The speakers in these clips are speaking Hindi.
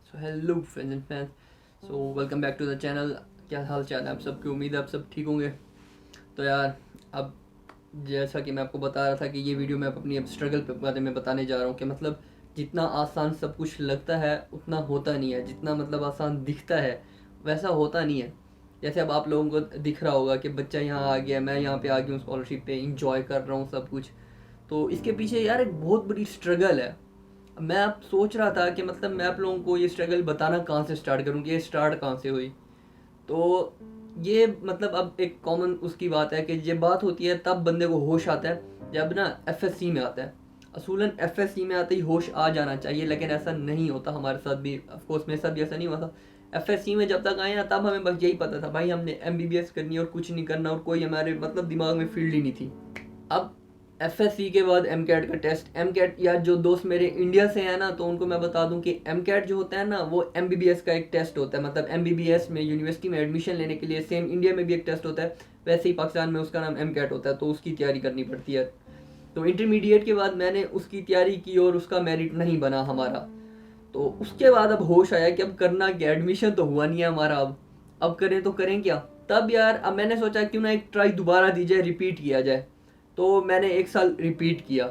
So hello friends and fans, so welcome back to the channel. क्या हाल चाल है आप सबकी? उम्मीद है आप सब ठीक होंगे। तो यार, अब जैसा कि मैं आपको बता रहा था कि ये वीडियो मैं अपनी अब स्ट्रगल के बारे में बताने जा रहा हूँ कि मतलब जितना आसान सब कुछ लगता है उतना होता नहीं है, जितना मतलब आसान दिखता है वैसा होता नहीं है। जैसे अब आप लोगों को दिख रहा होगा कि बच्चा यहाँ आ गया, मैं यहाँ पे आ गया हूँ स्कॉलरशिप पे, इंजॉय कर रहा हूँ सब कुछ। तो इसके पीछे यार एक बहुत बड़ी स्ट्रगल है। मैं अब सोच रहा था कि मतलब मैं आप लोगों को ये स्ट्रगल बताना कहाँ से स्टार्ट करूँ, कि ये स्टार्ट कहाँ से हुई। तो ये मतलब अब एक कॉमन उसकी बात है कि ये बात होती है तब बंदे को होश आता है जब ना एफएससी में आता है। असूलन एफएससी में आते ही होश आ जाना चाहिए, लेकिन ऐसा नहीं होता। हमारे साथ भी, ऑफ कोर्स मेरे साथ भी ऐसा नहीं हुआ था। एफएससी में जब तक आए ना तब हमें बस यही पता था भाई हमने एमबीबीएस करनी है और कुछ नहीं करना, और कोई हमारे मतलब दिमाग में फील्ड ही नहीं थी। अब एफएससी के बाद एम कैट का टेस्ट। एम कैट, या जो दोस्त मेरे इंडिया से हैं ना तो उनको मैं बता दूं कि एम कैट जो होता है ना वो एमबीबीएस का एक टेस्ट होता है। मतलब एमबीबीएस में यूनिवर्सिटी में एडमिशन लेने के लिए सेम इंडिया में भी एक टेस्ट होता है, वैसे ही पाकिस्तान में उसका नाम एम कैट होता है, तो उसकी तैयारी करनी पड़ती है। तो इंटरमीडिएट के बाद मैंने उसकी तैयारी की और उसका मेरिट नहीं बना हमारा। तो उसके बाद अब होश आया कि अब करना क्या, एडमिशन तो हुआ नहीं है हमारा, अब करें तो करें क्या। तब यार अब मैंने सोचा क्यों ना एक ट्राई दोबारा दी जाए, रिपीट किया जाए। तो मैंने एक साल रिपीट किया।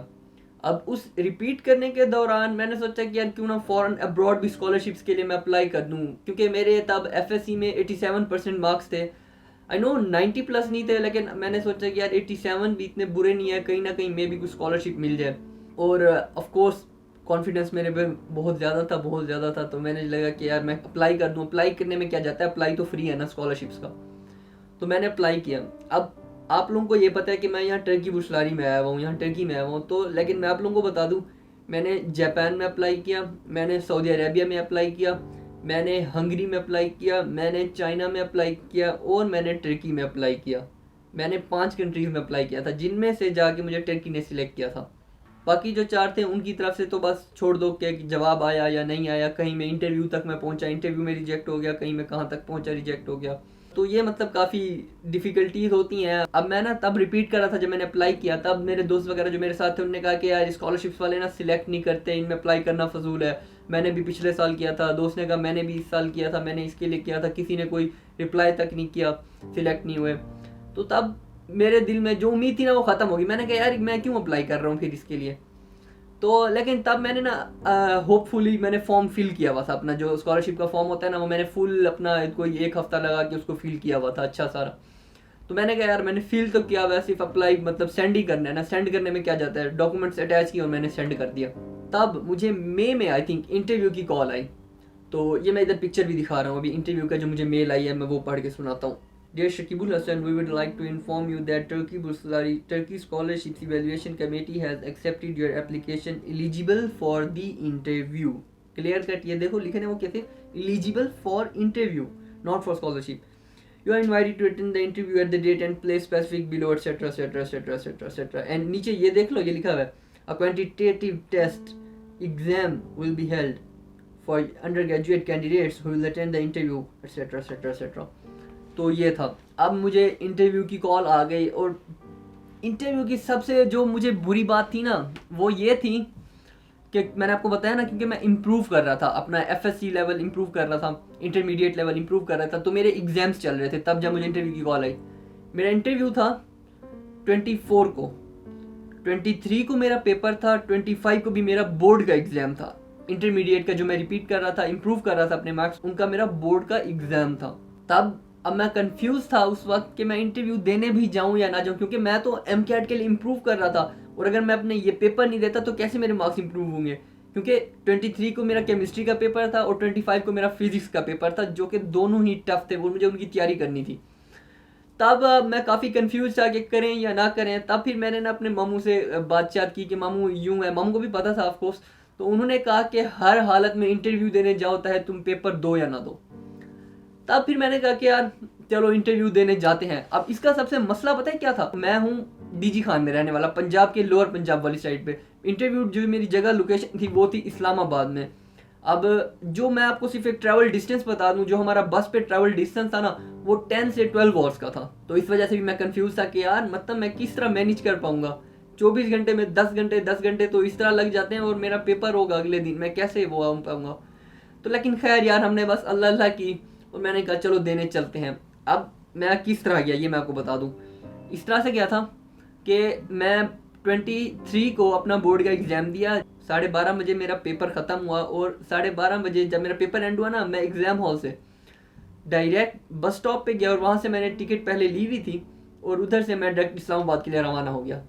अब उस रिपीट करने के दौरान मैंने सोचा कि यार क्यों ना फॉरेन अब्रॉड भी स्कॉलरशिप्स के लिए मैं अप्लाई कर दूं, क्योंकि मेरे तब एफएससी में 87% मार्क्स थे। आई नो 90 प्लस नहीं थे, लेकिन मैंने सोचा कि यार 87 भी इतने बुरे नहीं है, कहीं ना कहीं मे भी कुछ स्कॉलरशिप मिल जाए। और ऑफ कोर्स कॉन्फिडेंस मेरे पे बहुत ज़्यादा था, बहुत ज़्यादा था। तो मैंने लगा कि यार मैं अप्लाई कर दूं, अप्लाई करने में क्या जाता है, अप्लाई तो फ्री है ना स्कॉलरशिप्स का। तो मैंने अप्लाई किया। अब आप लोगों को ये पता है कि मैं यहाँ टर्की बुर्सलारी में आया हुआ हूँ, यहाँ टर्की में आया हुआ हूँ। तो लेकिन मैं आप लोगों को बता दूँ, मैंने जापान में अप्लाई किया, मैंने सऊदी अरेबिया में अप्लाई किया, मैंने हंगरी में अप्लाई किया, मैंने चाइना में अप्लाई किया और मैंने टर्की में अप्लाई किया। मैंने 5 कंट्रीज़ में अप्लाई किया था, जिनमें से जाके मुझे टर्की ने सिलेक्ट किया था। बाकी जो 4 थे उनकी तरफ से तो बस छोड़ दो कि जवाब आया या नहीं आया। कहीं मैं इंटरव्यू तक मैं पहुंचा, इंटरव्यू में रिजेक्ट हो गया, कहीं मैं कहाँ तक पहुंचा, रिजेक्ट हो गया। तो ये मतलब काफ़ी डिफ़िकल्टीज होती हैं। अब मैं ना तब रिपीट कर रहा था जब मैंने अप्लाई किया, तब मेरे दोस्त वगैरह जो मेरे साथ थे उन्होंने कहा कि यार स्कॉलरशिप्स वाले ना सिलेक्ट नहीं करते, इनमें अप्लाई करना फजूल है। मैंने भी पिछले साल किया था, दोस्त ने कहा मैंने भी इस साल किया था, मैंने इसके लिए किया था, किसी ने कोई रिप्लाई तक नहीं किया, सिलेक्ट नहीं हुए। तो तब मेरे दिल में जो उम्मीद थी ना वो ख़त्म होगी। मैंने कहा यार मैं क्यों अप्लाई कर रहा हूँ फिर इसके लिए। तो लेकिन तब मैंने ना होपफुली मैंने फॉर्म फिल किया हुआ था, अपना जो स्कॉलरशिप का फॉर्म होता है ना वो मैंने फुल अपना कोई 1 हफ्ता लगा के उसको फिल किया हुआ था अच्छा सारा। तो मैंने कहा यार मैंने फिल तो किया हुआ है, सिर्फ अप्लाई मतलब सेंड ही करना है ना, सेंड करने में क्या जाता है, डॉक्यूमेंट्स अटैच किए और मैंने सेंड कर दिया। तब मुझे मई में आई थिंक इंटरव्यू की कॉल आई। तो ये मैं इधर पिक्चर भी दिखा रहा हूँ अभी इंटरव्यू का जो मुझे मेल आई है, मैं वो पढ़ के सुनाता हूँ। Dear Shakibul Hassan, we would like to inform you that Turkey Scholarships Evaluation Committee has accepted your application eligible for the interview. Clear cut, ये देखो लिखे ना वो कैसे, eligible for interview, not for scholarship. You are invited to attend the interview at the date and place specific below, etc. etc. etc. etc. etc. And नीचे ये देख लो, ये लिखा हुआ है a quantitative test exam will be held for undergraduate candidates who will attend the interview, etc. etc. etc. तो ये था। अब मुझे इंटरव्यू की कॉल आ गई, और इंटरव्यू की सबसे जो मुझे बुरी बात थी ना वो ये थी कि मैंने आपको बताया ना, क्योंकि मैं इम्प्रूव कर रहा था अपना एफएससी लेवल, इम्प्रूव कर रहा था, इंटरमीडिएट लेवल इम्प्रूव कर रहा था, तो मेरे एग्जाम्स चल रहे थे तब जब मुझे इंटरव्यू की कॉल आई। मेरा इंटरव्यू था 24 को, 23 को मेरा पेपर था, 25 को भी मेरा बोर्ड का एग्जाम था। इंटरमीडिएट का जो मैं रिपीट कर रहा था, इम्प्रूव कर रहा था अपने मार्क्स, उनका मेरा बोर्ड का एग्जाम था। तब अब मैं कंफ्यूज था उस वक्त कि मैं इंटरव्यू देने भी जाऊं या ना जाऊं, क्योंकि मैं तो एम कैट के लिए इम्प्रूव कर रहा था, और अगर मैं अपने ये पेपर नहीं देता तो कैसे मेरे मार्क्स इंप्रूव होंगे। क्योंकि 23 को मेरा केमिस्ट्री का पेपर था और 25 को मेरा फिजिक्स का पेपर था, जो कि दोनों ही टफ थे, वो मुझे उनकी तैयारी करनी थी। तब मैं काफ़ी कंफ्यूज था कि करें या ना करें। तब फिर मैंने ना अपने मामू से बातचीत की कि मामू यूं है, मामू को भी पता था ऑफकोर्स। तो उन्होंने कहा कि हर हालत में इंटरव्यू देने जाओ, चाहे तुम पेपर दो या ना दो। तब फिर मैंने कहा कि यार चलो इंटरव्यू देने जाते हैं। अब इसका सबसे मसला पता है क्या था, मैं हूँ डीजी खान में रहने वाला, पंजाब के लोअर पंजाब वाली साइड पे। इंटरव्यू जो मेरी जगह लोकेशन थी वो थी इस्लामाबाद में। अब जो मैं आपको सिर्फ एक ट्रैवल डिस्टेंस बता दूं, जो हमारा बस पे ट्रैवल डिस्टेंस था ना वो 10 से 12 आवर्स का था। तो इस वजह से भी मैं कंफ्यूज था कि यार मतलब मैं किस तरह मैनेज कर पाऊंगा, 24 घंटे में 10 घंटे 10 घंटे तो इस तरह लग जाते हैं, और मेरा पेपर होगा अगले दिन, मैं कैसे वो आ पाऊंगा। तो लेकिन खैर यार हमने बस अल्लाह अल्लाह की और मैंने कहा चलो देने चलते हैं। अब मैं किस तरह गया ये मैं आपको बता दूं। इस तरह से गया था कि मैं 23 को अपना बोर्ड का एग्ज़ाम दिया, 12:30 बजे मेरा पेपर ख़त्म हुआ और 12:30 बजे जब मेरा पेपर एंड हुआ ना, मैं एग्ज़ाम हॉल से डायरेक्ट बस स्टॉप पे गया और वहाँ से मैंने टिकट पहले ली हुई थी और उधर से मैं डायरेक्ट इस्लामाबाद के लिए रवाना हो गया।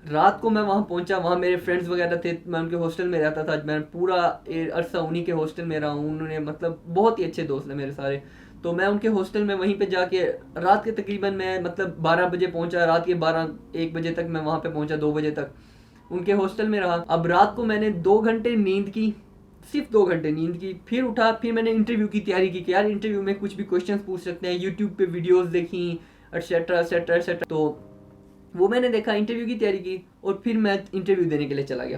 रात को मैं वहाँ पहुँचा, वहाँ मेरे फ्रेंड्स वगैरह थे, मैं उनके हॉस्टल में रहता था, मैं पूरा अरसा उन्हीं के हॉस्टल में रहा हूँ। उन्होंने मतलब बहुत ही अच्छे दोस्त हैं मेरे सारे, तो मैं उनके हॉस्टल में वहीं पे जाके रात के तकरीबन मैं मतलब 12 बजे पहुँचा, रात के 12-1 बजे तक मैं वहाँ पे पहुँचा, 2 बजे तक उनके हॉस्टल में रहा। अब रात को मैंने 2 घंटे नींद की, सिर्फ 2 घंटे नींद की, फिर उठा, फिर मैंने इंटरव्यू की तैयारी की कि यार इंटरव्यू में कुछ भी क्वेश्चन पूछ सकते हैं, यूट्यूब पे वीडियोस देखी एटसेट्रा एटसेट्रा एटसेट्रा, तो वो मैंने देखा, इंटरव्यू की तैयारी की और फिर मैं इंटरव्यू देने के लिए चला गया।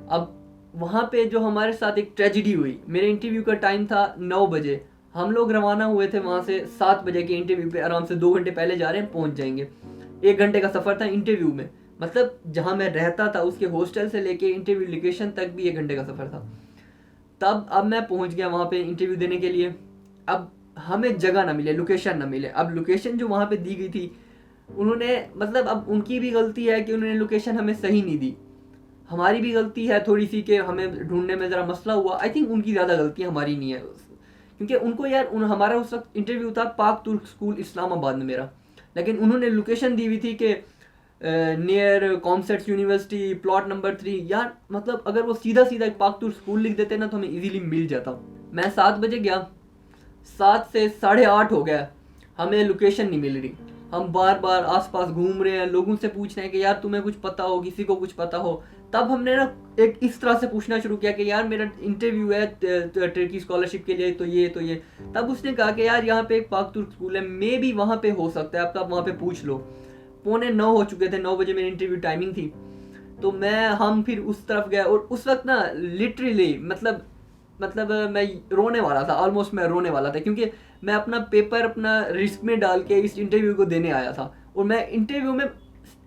अब वहाँ पे जो हमारे साथ एक ट्रेजिडी हुई, मेरे इंटरव्यू का टाइम था 9 बजे, हम लोग रवाना हुए थे वहाँ से 7 बजे के इंटरव्यू पे, आराम से 2 घंटे पहले जा रहे हैं, पहुँच जाएंगे। 1 घंटे का सफ़र था इंटरव्यू में, मतलब जहाँ मैं रहता था उसके हॉस्टल से लेके इंटरव्यू लोकेशन तक भी 1 घंटे का सफ़र था। तब अब मैं पहुँच गया वहाँ पे इंटरव्यू देने के लिए। अब हमें जगह ना मिले, लोकेशन ना मिले। अब लोकेशन जो वहाँ पे दी गई थी उन्होंने, मतलब अब उनकी भी गलती है कि उन्होंने लोकेशन हमें सही नहीं दी, हमारी भी गलती है थोड़ी सी कि हमें ढूंढने में ज़रा मसला हुआ। आई थिंक उनकी ज़्यादा गलती है, हमारी नहीं है, क्योंकि उनको यार हमारा उस वक्त इंटरव्यू था पाक तुर्क स्कूल इस्लामाबाद में मेरा, लेकिन उन्होंने लोकेशन दी हुई थी कि near COMSATS university plot number 3। यार मतलब अगर वो सीधा सीधा पाक तुर्क स्कूल लिख देते ना तो हमें इजीली मिल जाता। मैं 7 बजे गया, 7 से 8:30 हो गया, हमें लोकेशन नहीं मिल रही। हम बार बार आसपास घूम रहे हैं, लोगों से पूछ रहे हैं कि यार तुम्हें कुछ पता हो, किसी को कुछ पता हो। तब हमने ना एक इस तरह से पूछना शुरू किया कि यार मेरा इंटरव्यू है टर्की स्कॉलरशिप के लिए, तो ये। तब उसने कहा कि यार यहाँ पे एक पाक तुर्क स्कूल है, मे भी वहाँ पे हो सकता है, आप वहाँ पे पूछ लो। 8:45 हो चुके थे, 9 बजे मेरी इंटरव्यू टाइमिंग थी, तो हम फिर उस तरफ गए और उस वक्त ना लिटरली मतलब मैं रोने वाला था, ऑलमोस्ट मैं रोने वाला था, क्योंकि मैं अपना पेपर अपना रिस्क में डाल के इस इंटरव्यू को देने आया था और मैं इंटरव्यू में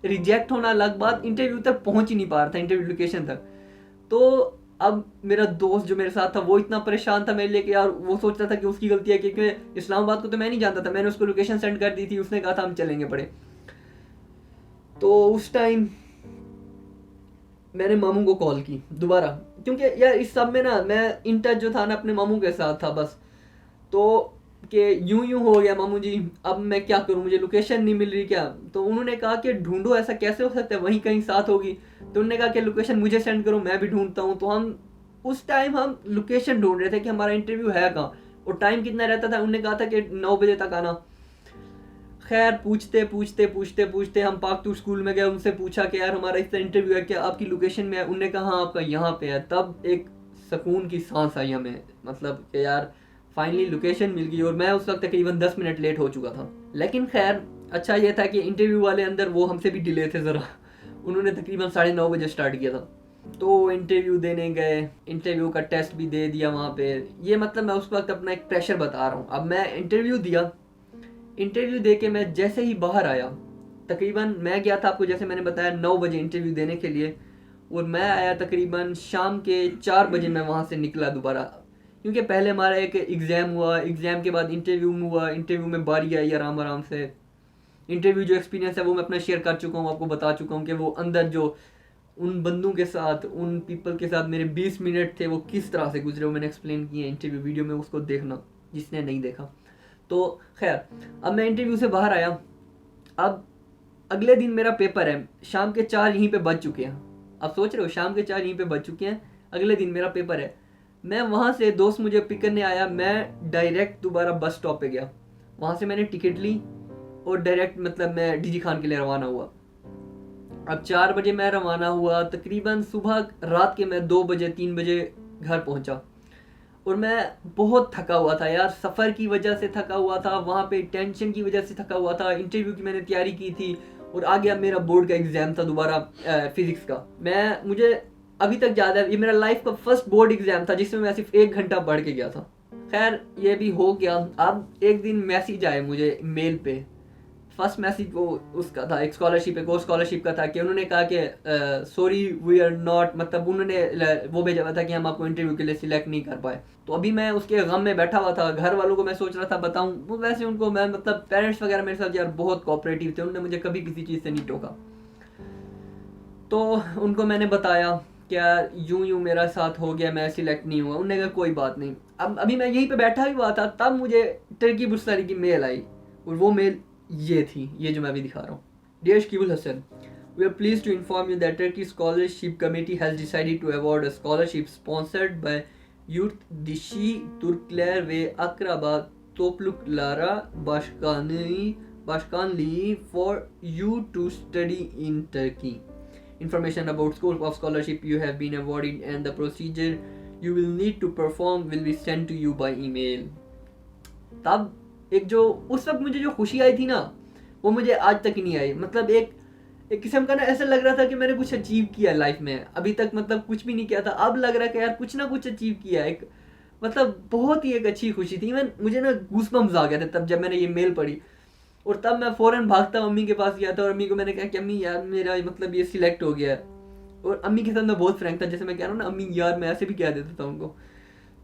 रिजेक्ट होना अलग बात, इंटरव्यू तक पहुंच ही नहीं पा रहा था, इंटरव्यू लोकेशन तक। तो अब मेरा दोस्त जो मेरे साथ था वो इतना परेशान था मेरे लिए कि यार वो सोचता था कि उसकी गलती है, क्योंकि इस्लामाबाद को तो मैं नहीं जानता था, मैंने उसको लोकेशन सेंड कर दी थी, उसने कहा था हम चलेंगे पड़े। तो उस टाइम मैंने मामू को कॉल की दोबारा, क्योंकि यार इस सब में ना मैं इन टच जो था ना अपने मामू के साथ था बस, तो कि यूं हो गया मामू जी अब मैं क्या करूं, मुझे लोकेशन नहीं मिल रही क्या। तो उन्होंने कहा कि ढूंढो, ऐसा कैसे हो सकता है, वहीं कहीं साथ होगी। तो उन्होंने कहा कि लोकेशन मुझे सेंड करो, मैं भी ढूंढता हूं। तो हम उस टाइम हम लोकेशन ढूंढ रहे थे कि हमारा इंटरव्यू है कहाँ और टाइम कितना रहता था। उन्होंने कहा था कि 9 बजे तक आना। खैर पूछते हम पाक तुर्क स्कूल में गए, उनसे पूछा कि यार हमारा इस तरह इंटरव्यू है, क्या आपकी लोकेशन में है। उनने कहा हाँ आपका यहाँ पे है। तब एक सुकून की सांस आई हमें, मतलब कि यार फाइनली लोकेशन मिल गई। और मैं उस वक्त तकरीबन 10 मिनट लेट हो चुका था, लेकिन खैर अच्छा ये था कि इंटरव्यू वाले अंदर वो हमसे भी डिले थे ज़रा, उन्होंने तकरीबन 9:30 बजे स्टार्ट किया था। तो इंटरव्यू देने गए, इंटरव्यू का टेस्ट भी दे दिया वहाँ पे। ये मतलब मैं उस वक्त अपना एक प्रेशर बता रहा हूँ। अब मैं इंटरव्यू दिया, इंटरव्यू दे के मैं जैसे ही बाहर आया, तकरीबन मैं गया था आपको जैसे मैंने बताया 9 बजे इंटरव्यू देने के लिए, और मैं आया तकरीबन शाम के 4 बजे मैं वहाँ से निकला दोबारा, क्योंकि पहले हमारा एक एग्ज़ाम हुआ, एग्ज़ाम के बाद इंटरव्यू में हुआ, इंटरव्यू में बारी आई आराम से। इंटरव्यू जो एक्सपीरियंस है वो मैं अपना शेयर कर चुका हूँ, आपको बता चुका हूँ कि वो अंदर जो उन बंदों के साथ, उन पीपल के साथ मेरे 20 मिनट थे वो किस तरह से गुजरे, वो मैंने एक्सप्लेन किया इंटरव्यू वीडियो में, उसको देखना जिसने नहीं देखा। तो खैर अब मैं इंटरव्यू से बाहर आया। अब अगले दिन मेरा पेपर है, शाम के 4 यहीं पे बज चुके हैं। अब सोच रहे हो शाम के 4 यहीं पे बज चुके हैं, अगले दिन मेरा पेपर है। मैं वहाँ से दोस्त मुझे पिक करने आया, मैं डायरेक्ट दोबारा बस स्टॉप पे गया, वहाँ से मैंने टिकट ली और डायरेक्ट मतलब मैं डीजी खान के लिए रवाना हुआ। अब 4 बजे मैं रवाना हुआ, तकरीबन सुबह रात के मैं 2 बजे 3 बजे घर पहुँचा। और मैं बहुत थका हुआ था यार, सफ़र की वजह से थका हुआ था, वहाँ पे टेंशन की वजह से थका हुआ था, इंटरव्यू की मैंने तैयारी की थी और आ गया मेरा बोर्ड का एग्ज़ाम था दोबारा फिज़िक्स का। मुझे अभी तक याद है, ये मेरा लाइफ का फर्स्ट बोर्ड एग्ज़ाम था जिसमें मैं सिर्फ 1 घंटा पढ़ के गया था। खैर ये भी हो गया। अब एक दिन मैसेज आए मुझे मेल पे, फर्स्ट मैसेज वो उसका था, एक स्कॉलरशिप, एक और स्कॉलरशिप का था कि उन्होंने कहा कि सॉरी वी आर नॉट, मतलब उन्होंने वो भेजा हुआ था कि हम आपको इंटरव्यू के लिए सिलेक्ट नहीं कर पाए। तो अभी मैं उसके गम में बैठा हुआ था, घर वालों को मैं सोच रहा था बताऊं, वो वैसे उनको मैं मतलब पेरेंट्स वगैरह मेरे साथ यार बहुत कोऑपरेटिव थे, उन्होंने मुझे कभी किसी चीज़ से नहीं टोका। तो उनको मैंने बताया क्या यूं मेरा साथ हो गया, मैं सिलेक्ट नहीं हुआ। उन्होंने कहा कोई बात नहीं। अब अभी मैं यहीं पे बैठा हुआ था, तब मुझे टर्की बुर्सारी की मेल आई, और वो मेल ये थी, ये जो मैं अभी दिखा रहा हूँ। Dear Shakibul Hasan, we are pleased to inform you that Turkey Scholarship Committee has decided to award a scholarship sponsored by Yurt Dişi Türkler ve Akraba Toplulukları Başkanlığı for you to study in Turkey. Information about scope of scholarship you have been awarded and the procedure you will need to perform will be sent to you by email. तब एक जो उस वक्त मुझे जो खुशी आई थी ना, वो मुझे आज तक नहीं आई। मतलब एक किस्म का ना ऐसा लग रहा था कि मैंने कुछ अचीव किया लाइफ में, अभी तक मतलब कुछ भी नहीं किया था, अब लग रहा है कि यार कुछ ना कुछ अचीव किया। एक मतलब बहुत ही एक अच्छी खुशी थी। इवन मुझे ना गूज़बम्स आ गए थे तब जब मैंने ये मेल पढ़ी, और तब मैं फ़ौरन भागता अम्मी के पास गया था और अम्मी को मैंने कहा कि अम्मी यार मेरा मतलब ये सिलेक्ट हो गया है। और अम्मी के साथ मैं बहुत फ्रैंक था, जैसे मैं कह रहा हूँ ना अम्मी यार, मैं ऐसे भी कह देता था उनको।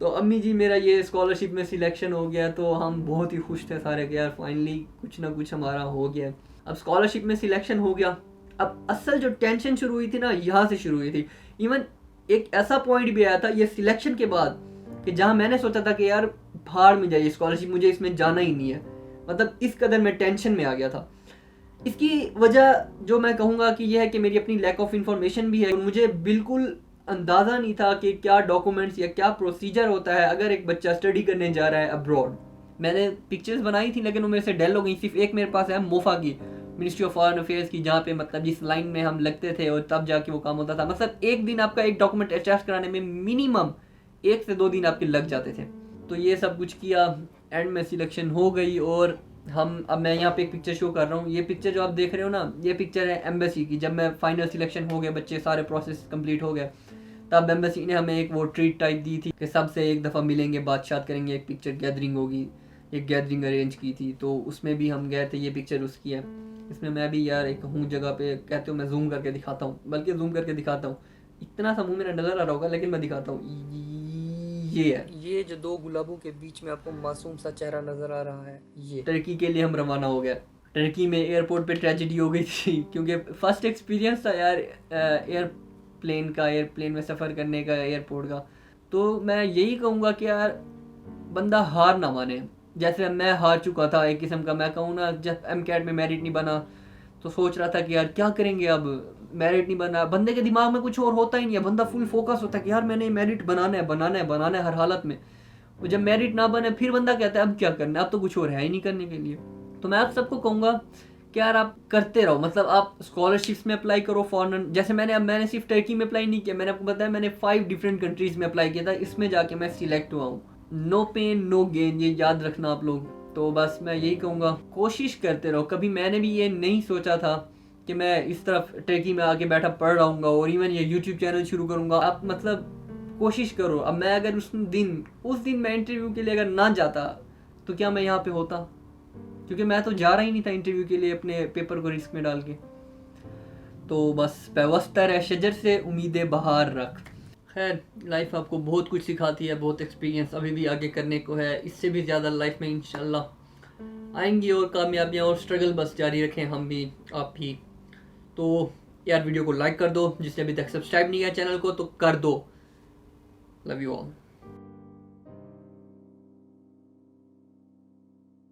तो अम्मी जी मेरा ये स्कॉलरशिप में सिलेक्शन हो गया, तो हम बहुत ही खुश थे सारे कि यार फाइनली कुछ ना कुछ हमारा हो गया। अब स्कॉलरशिप में सिलेक्शन हो गया, अब असल जो टेंशन शुरू हुई थी ना, यहाँ से शुरू हुई थी। इवन एक ऐसा पॉइंट भी आया था ये सिलेक्शन के बाद कि जहाँ मैंने सोचा था कि यार भाड़ में जाइए स्कॉलरशिप, मुझे इसमें जाना ही नहीं है। मतलब इस कदर मैं टेंशन में आ गया था। इसकी वजह जो मैं कहूँगा कि यह है कि मेरी अपनी लैक ऑफ इंफॉर्मेशन भी है। मुझे बिल्कुल अंदाज़ा नहीं था कि क्या डॉक्यूमेंट्स या क्या प्रोसीजर होता है अगर एक बच्चा स्टडी करने जा रहा है अब्रॉड। मैंने पिक्चर्स बनाई थी लेकिन वो मेरे से डेल हो गई। सिर्फ एक मेरे पास है मोफा की, मिनिस्ट्री ऑफ फॉरेन अफेयर्स की, जहाँ पे मतलब जिस लाइन में हम लगते थे और तब जाके वो काम होता था। मतलब एक दिन आपका एक डॉक्यूमेंट अटैच कराने में मिनिमम 1 से 2 दिन आपके लग जाते थे। तो ये सब कुछ किया, एंड में सिलेक्शन हो गई। और अब मैं यहाँ पे एक पिक्चर शो कर रहा हूँ। ये पिक्चर जो आप देख रहे हो ना, ये पिक्चर है एम्बेसी की। जब मैं फाइनल सिलेक्शन हो गया, बच्चे सारे प्रोसेस कंप्लीट हो गए, तब एम्बेसी ने हमें एक वो ट्रीट टाइप दी थी कि सबसे एक दफ़ा मिलेंगे, बातचीत करेंगे, एक पिक्चर गैदरिंग होगी। एक गैदरिंग अरेंज की थी, तो उसमें भी हम गए थे। ये पिक्चर उसकी है। इसमें मैं भी यार एक हूँ जगह पे, कहते हो मैं जूम करके दिखाता हूँ, बल्कि जूम करके दिखाता हूँ, इतना सा मुँह मेरा नज़र आ रहा होगा लेकिन मैं दिखाता हूँ। ये है, ये जो 2 गुलाबों के बीच में आपको मासूम सा चेहरा नज़र आ रहा है, ये टर्की के लिए हम रवाना हो गया। टर्की में एयरपोर्ट पे ट्रेजेडी हो गई थी क्योंकि फर्स्ट एक्सपीरियंस था यार एयरप्लेन में सफ़र करने का, एयरपोर्ट का। तो मैं यही कहूँगा कि यार बंदा हार ना माने। जैसे मैं हार चुका था एक किस्म का, मैं कहूँ ना, जब MCAT में मेरिट नहीं बना तो सोच रहा था कि यार क्या करेंगे, अब मेरिट नहीं बना। बंदे के दिमाग में कुछ और होता ही नहीं है, बंदा फुल फोकस होता है कि यार मैंने मेरिट बनाना है, बनाना है, बनाना है हर हालत में। और जब मेरिट ना बने फिर बंदा कहता है अब क्या करना है, अब तो कुछ और है ही नहीं करने के लिए। तो मैं आप सबको कहूँगा कि यार आप करते रहो। मतलब आप स्कॉलरशिप्स में अप्लाई करो फॉरेन। जैसे मैंने सिर्फ टर्की में अप्लाई नहीं किया, मैंने आपको बताया मैंने 5 डिफरेंट कंट्रीज़ में अप्लाई किया था, इसमें जाके मैं सिलेक्ट हुआ हूँ। नो पेन नो गेन, ये याद रखना आप लोग। तो बस मैं यही कहूँगा, कोशिश करते रहो। कभी मैंने भी ये नहीं सोचा था कि मैं इस तरफ टर्की में आके बैठा पढ़ रहूँगा और इवन ये यूट्यूब चैनल शुरू करूँगा। आप मतलब कोशिश करो। अब मैं अगर उस दिन मैं इंटरव्यू के लिए अगर ना जाता तो क्या मैं यहाँ पे होता, क्योंकि मैं तो जा रहा ही नहीं था इंटरव्यू के लिए अपने पेपर को रिस्क में डाल के। तो बस पैवस्तर है शजर से उम्मीदें बहार रख। खैर लाइफ आपको बहुत कुछ सिखाती है, बहुत एक्सपीरियंस अभी भी आगे करने को है, इससे भी ज़्यादा लाइफ में इंशाल्लाह आएंगी और कामयाबियाँ और स्ट्रगल बस जारी रखें हम भी आप भी। तो यार वीडियो को लाइक कर दो, जिसने अभी तक सब्सक्राइब नहीं किया चैनल को तो कर दो। Love you all.